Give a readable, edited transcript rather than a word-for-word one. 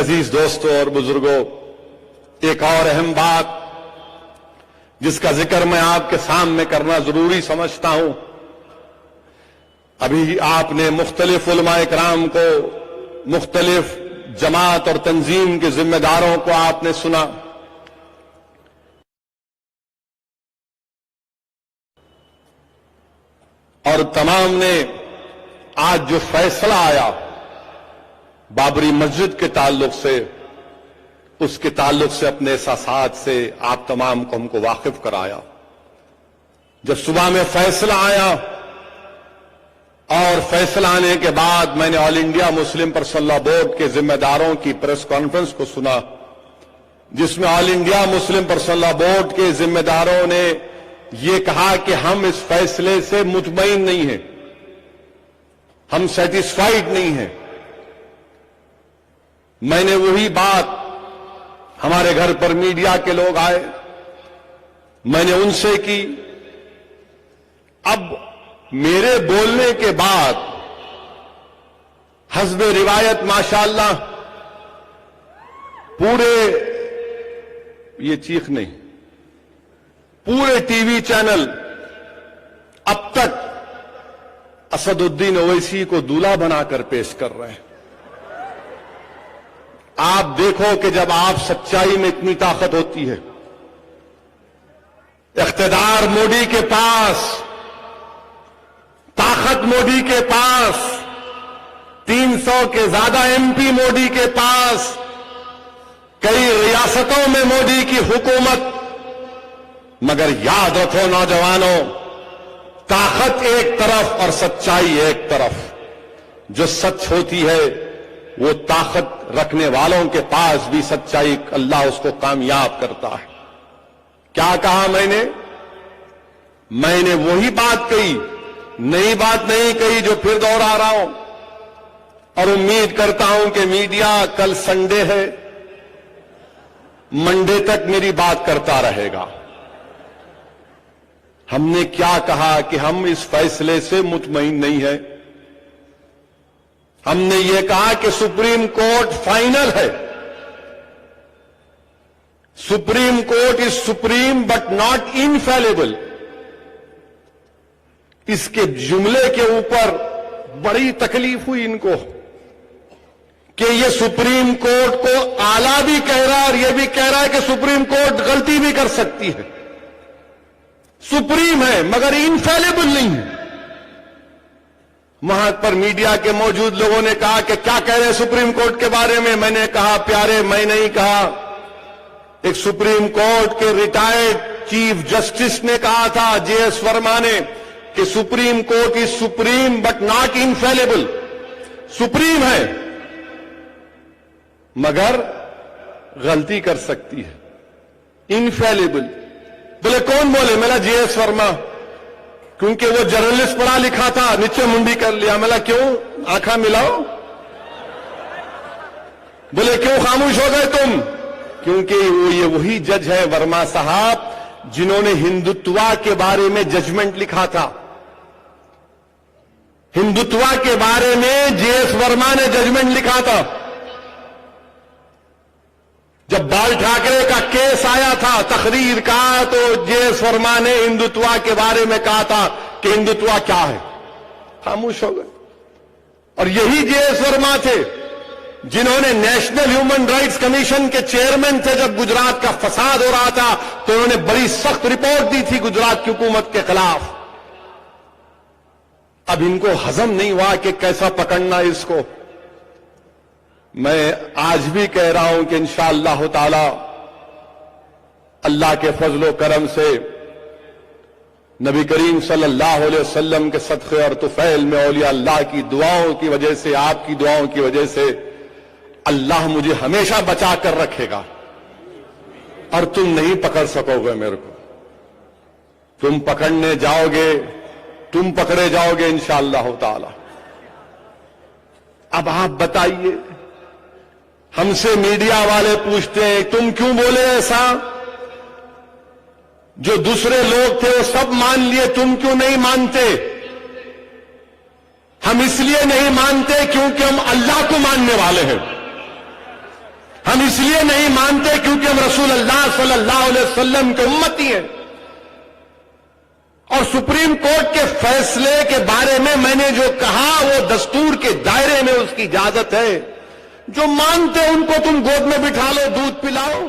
عزیز دوستوں اور بزرگوں، ایک اور اہم بات جس کا ذکر میں آپ کے سامنے کرنا ضروری سمجھتا ہوں، ابھی آپ نے مختلف علماء کرام کو، مختلف جماعت اور تنظیم کے ذمہ داروں کو آپ نے سنا۔ اور تمام نے آج جو فیصلہ آیا بابری مسجد کے تعلق سے، اس کے تعلق سے اپنے احساسات سے آپ تمام کو ہم کو واقف کرایا۔ جب صبح میں فیصلہ آیا اور فیصلہ آنے کے بعد میں نے All India Muslim Personal Law Board کے ذمہ داروں کی پریس کانفرنس کو سنا، جس میں All India Muslim Personal Law Board کے ذمہ داروں نے یہ کہا کہ ہم اس فیصلے سے مطمئن نہیں ہیں، ہم سیٹسفائیڈ نہیں ہیں۔ میں نے وہی بات، ہمارے گھر پر میڈیا کے لوگ آئے، میں نے ان سے کی۔ اب میرے بولنے کے بعد حسب روایت ماشاءاللہ پورے، یہ چیخ نہیں، پورے ٹی وی چینل اب تک اسد الدین اویسی کو دولہا بنا کر پیش کر رہے ہیں۔ آپ دیکھو کہ جب آپ سچائی میں اتنی طاقت ہوتی ہے، اقتدار مودی کے پاس، طاقت مودی کے پاس، 300 کے زیادہ ایم پی مودی کے پاس، کئی ریاستوں میں مودی کی حکومت، مگر یاد رکھو نوجوانوں، طاقت ایک طرف اور سچائی ایک طرف۔ جو سچ ہوتی ہے وہ طاقت رکھنے والوں کے پاس بھی سچائی اللہ اس کو کامیاب کرتا ہے۔ کیا کہا میں نے وہی بات کہی، نئی بات نہیں کہی جو پھر دوہرا رہا ہوں، اور امید کرتا ہوں کہ میڈیا، کل سنڈے ہے، منڈے تک میری بات کرتا رہے گا۔ ہم نے کیا کہا کہ ہم اس فیصلے سے مطمئن نہیں ہیں۔ ہم نے یہ کہا کہ سپریم کورٹ فائنل ہے، Supreme Court is supreme but not infallible. اس کے جملے کے اوپر بڑی تکلیف ہوئی ان کو کہ یہ سپریم کورٹ کو اعلیٰ بھی کہہ رہا ہے اور یہ بھی کہہ رہا ہے کہ سپریم کورٹ غلطی بھی کر سکتی ہے، سپریم ہے مگر انفیلیبل نہیں ہے۔ وہاں پر میڈیا کے موجود لوگوں نے کہا کہ کیا کہہ رہے ہیں سپریم کورٹ کے بارے میں؟ میں نے کہا پیارے، میں نہیں کہا، ایک سپریم کورٹ کے ریٹائرڈ چیف جسٹس نے کہا تھا، جے ایس ورما نے، کہ Supreme Court is supreme but not infallible. Supreme ہے مگر غلطی کر سکتی ہے، انفیلیبل۔ بولے کون بولے؟ میرا جے ایس ورما، کیونکہ وہ جرنلسٹ پڑھا لکھا تھا، نیچے منڈی کر لیا۔ میں کیوں؟ آنکھاں ملاؤ۔ بولے کیوں خاموش ہو گئے تم؟ کیونکہ یہ وہی جج ہے ورما صاحب جنہوں نے ہندوتوا کے بارے میں ججمنٹ لکھا تھا۔ ہندوتوا کے بارے میں جے ایس ورما نے ججمنٹ لکھا تھا۔ جب بال ٹھاکرے کا کیس آیا تھا، تقریر کا، تو جے ایس ورما نے ہندوتوا کے بارے میں کہا تھا کہ ہندوتوا کیا ہے، خاموش ہو گئے۔ اور یہی جے ایس ورما تھے جنہوں نے نیشنل ہیومن رائٹس کمیشن کے چیئرمین تھے۔ جب گجرات کا فساد ہو رہا تھا تو انہوں نے بڑی سخت رپورٹ دی تھی گجرات کی حکومت کے خلاف۔ اب ان کو ہضم نہیں ہوا کہ کیسا پکڑنا اس کو۔ میں آج بھی کہہ رہا ہوں کہ انشاءاللہ تعالی اللہ کے فضل و کرم سے، نبی کریم صلی اللہ علیہ وسلم کے صدقے اور طفیل میں، اولیاء اللہ کی دعاؤں کی وجہ سے، آپ کی دعاؤں کی وجہ سے اللہ مجھے ہمیشہ بچا کر رکھے گا، اور تم نہیں پکڑ سکو گے میرے کو۔ تم پکڑنے جاؤ گے، تم پکڑے جاؤ گے انشاءاللہ تعالی۔ اب آپ بتائیے، ہم سے میڈیا والے پوچھتے ہیں تم کیوں بولے ایسا؟ جو دوسرے لوگ تھے وہ سب مان لیے، تم کیوں نہیں مانتے؟ ہم اس لیے نہیں مانتے کیونکہ ہم اللہ کو ماننے والے ہیں۔ ہم اس لیے نہیں مانتے کیونکہ ہم رسول اللہ صلی اللہ علیہ وسلم کے امتی ہیں، اور سپریم کورٹ کے فیصلے کے بارے میں نے جو کہا وہ دستور کے دائرے میں اس کی اجازت ہے۔ جو مانتے ان کو تم گود میں بٹھا لو، دودھ پلاؤ،